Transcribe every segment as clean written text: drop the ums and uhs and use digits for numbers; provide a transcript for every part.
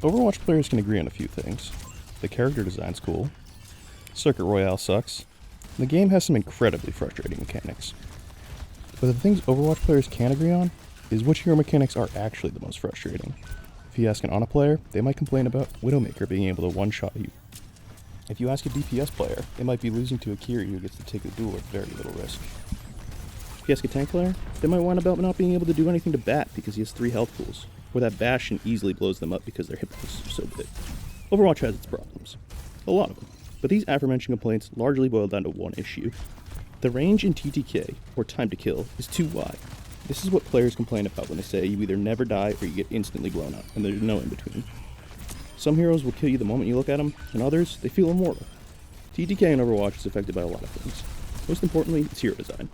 Overwatch players can agree on a few things. The character design's cool, Circuit Royale sucks, and the game has some incredibly frustrating mechanics. But the things Overwatch players can't agree on is which hero mechanics are actually the most frustrating. If you ask an Ana player, they might complain about Widowmaker being able to one-shot you. If you ask a DPS player, they might be losing to a Kiri who gets to take a duel at very little risk. If you ask a tank player, they might whine about not being able to do anything to Bat because he has 3 health pools, or that Bastion easily blows them up because their hitboxes are so big. Overwatch has its problems. A lot of them. But these aforementioned complaints largely boil down to one issue. The range in TTK, or time to kill, is too wide. This is what players complain about when they say you either never die or you get instantly blown up, and there's no in between. Some heroes will kill you the moment you look at them, and others, they feel immortal. TTK in Overwatch is affected by a lot of things. Most importantly, it's hero design.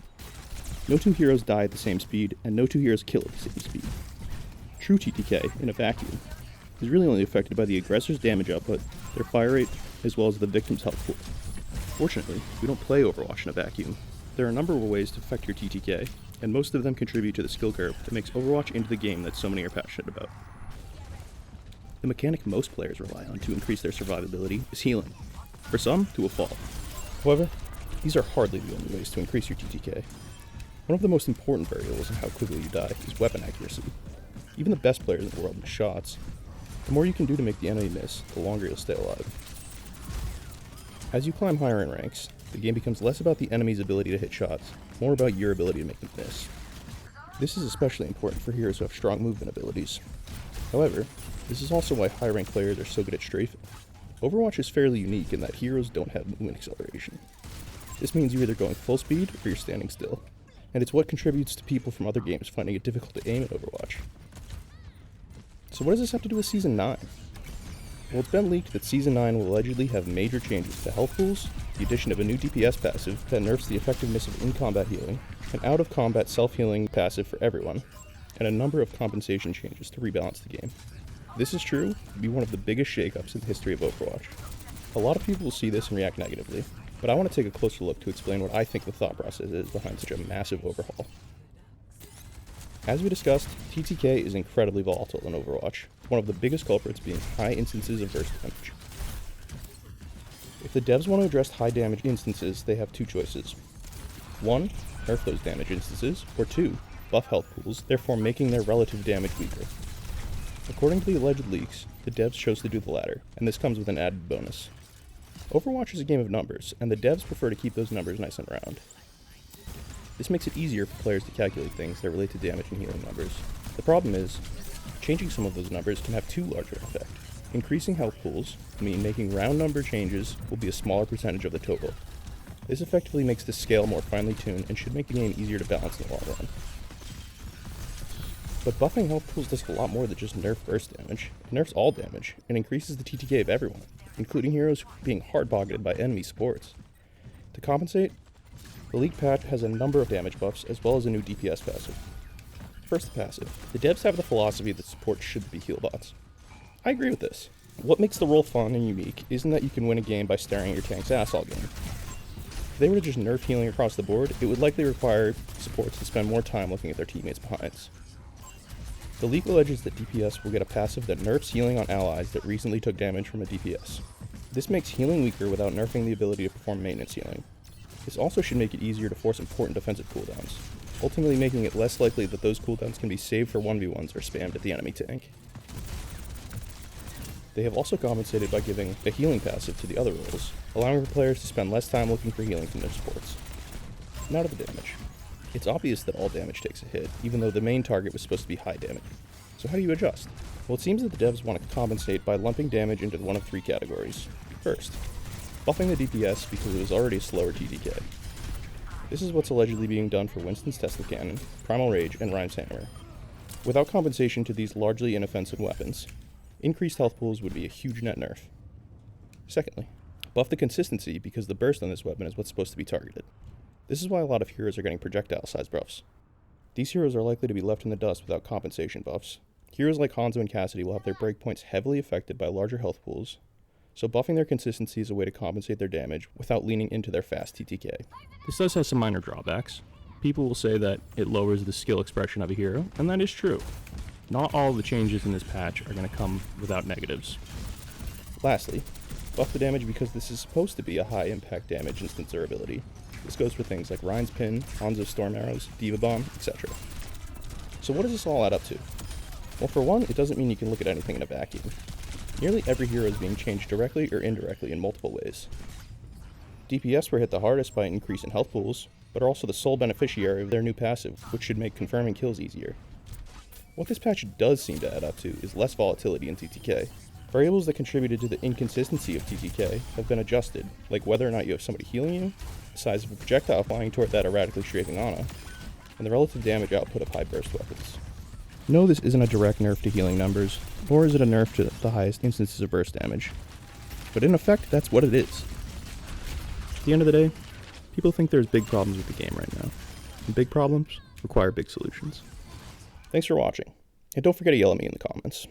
No 2 heroes die at the same speed, and no 2 heroes kill at the same speed. True TTK, in a vacuum, is really only affected by the aggressor's damage output, their fire rate, as well as the victim's health pool. Fortunately, we don't play Overwatch in a vacuum. There are a number of ways to affect your TTK, and most of them contribute to the skill curve that makes Overwatch into the game that so many are passionate about. The mechanic most players rely on to increase their survivability is healing, for some to a fault. However, these are hardly the only ways to increase your TTK. One of the most important variables in how quickly you die is weapon accuracy. Even the best players in the world miss shots. The more you can do to make the enemy miss, the longer you'll stay alive. As you climb higher in ranks, the game becomes less about the enemy's ability to hit shots, more about your ability to make them miss. This is especially important for heroes who have strong movement abilities. However, this is also why high-ranked players are so good at strafing. Overwatch is fairly unique in that heroes don't have movement acceleration. This means you're either going full speed or you're standing still, and it's what contributes to people from other games finding it difficult to aim at Overwatch. So what does this have to do with Season 9? Well, it's been leaked that Season 9 will allegedly have major changes to health pools, the addition of a new DPS passive that nerfs the effectiveness of in-combat healing, an out-of-combat self-healing passive for everyone, and a number of compensation changes to rebalance the game. If this is true, it would be one of the biggest shakeups in the history of Overwatch. A lot of people will see this and react negatively, but I want to take a closer look to explain what I think the thought process is behind such a massive overhaul. As we discussed, TTK is incredibly volatile in Overwatch, one of the biggest culprits being high instances of burst damage. If the devs want to address high damage instances, they have 2 choices. 1, nerf those damage instances, or 2, buff health pools, therefore making their relative damage weaker. According to the alleged leaks, the devs chose to do the latter, and this comes with an added bonus. Overwatch is a game of numbers, and the devs prefer to keep those numbers nice and round. This makes it easier for players to calculate things that relate to damage and healing numbers. The problem is, changing some of those numbers can have too large an effect. Increasing health pools mean making round number changes will be a smaller percentage of the total. This effectively makes the scale more finely tuned and should make the game easier to balance in the long run. But buffing health pools does a lot more than just nerf burst damage. It nerfs all damage, and increases the TTK of everyone, including heroes being hard-boggeted by enemy supports. To compensate, the leaked patch has a number of damage buffs, as well as a new DPS passive. First, the passive. The devs have the philosophy that support should be heal bots. I agree with this. What makes the role fun and unique isn't that you can win a game by staring at your tank's ass all game. If they were to just nerf healing across the board, it would likely require supports to spend more time looking at their teammates' behinds. The leak alleges that DPS will get a passive that nerfs healing on allies that recently took damage from a DPS. This makes healing weaker without nerfing the ability to perform maintenance healing. This also should make it easier to force important defensive cooldowns, ultimately making it less likely that those cooldowns can be saved for 1v1s or spammed at the enemy tank. They have also compensated by giving a healing passive to the other roles, allowing for players to spend less time looking for healing from their supports. Now to the damage. It's obvious that all damage takes a hit, even though the main target was supposed to be high damage. So how do you adjust? Well, it seems that the devs want to compensate by lumping damage into one of 3 categories. First, buffing the DPS because it was already a slower TTK. This is what's allegedly being done for Winston's Tesla Cannon, Primal Rage, and Rhyme's Hammer. Without compensation to these largely inoffensive weapons, increased health pools would be a huge net nerf. Secondly, buff the consistency because the burst on this weapon is what's supposed to be targeted. This is why a lot of heroes are getting projectile-sized buffs. These heroes are likely to be left in the dust without compensation buffs. Heroes like Hanzo and Cassidy will have their breakpoints heavily affected by larger health pools, so buffing their consistency is a way to compensate their damage without leaning into their fast TTK. This does have some minor drawbacks. People will say that it lowers the skill expression of a hero, and that is true. Not all of the changes in this patch are going to come without negatives. Lastly, buff the damage because this is supposed to be a high impact damage instant durability. This goes for things like Ryan's Pin, Hanzo's Storm Arrows, Diva Bomb, etc. So what does this all add up to? Well, for one, it doesn't mean you can look at anything in a vacuum. Nearly every hero is being changed directly or indirectly in multiple ways. DPS were hit the hardest by an increase in health pools, but are also the sole beneficiary of their new passive, which should make confirming kills easier. What this patch does seem to add up to is less volatility in TTK. Variables that contributed to the inconsistency of TTK have been adjusted, like whether or not you have somebody healing you, the size of a projectile flying toward that erratically strafing Ana, and the relative damage output of high burst weapons. No, this isn't a direct nerf to healing numbers, nor is it a nerf to the highest instances of burst damage. But in effect, that's what it is. At the end of the day, people think there's big problems with the game right now, and big problems require big solutions. Thanks for watching, and don't forget to yell at me in the comments.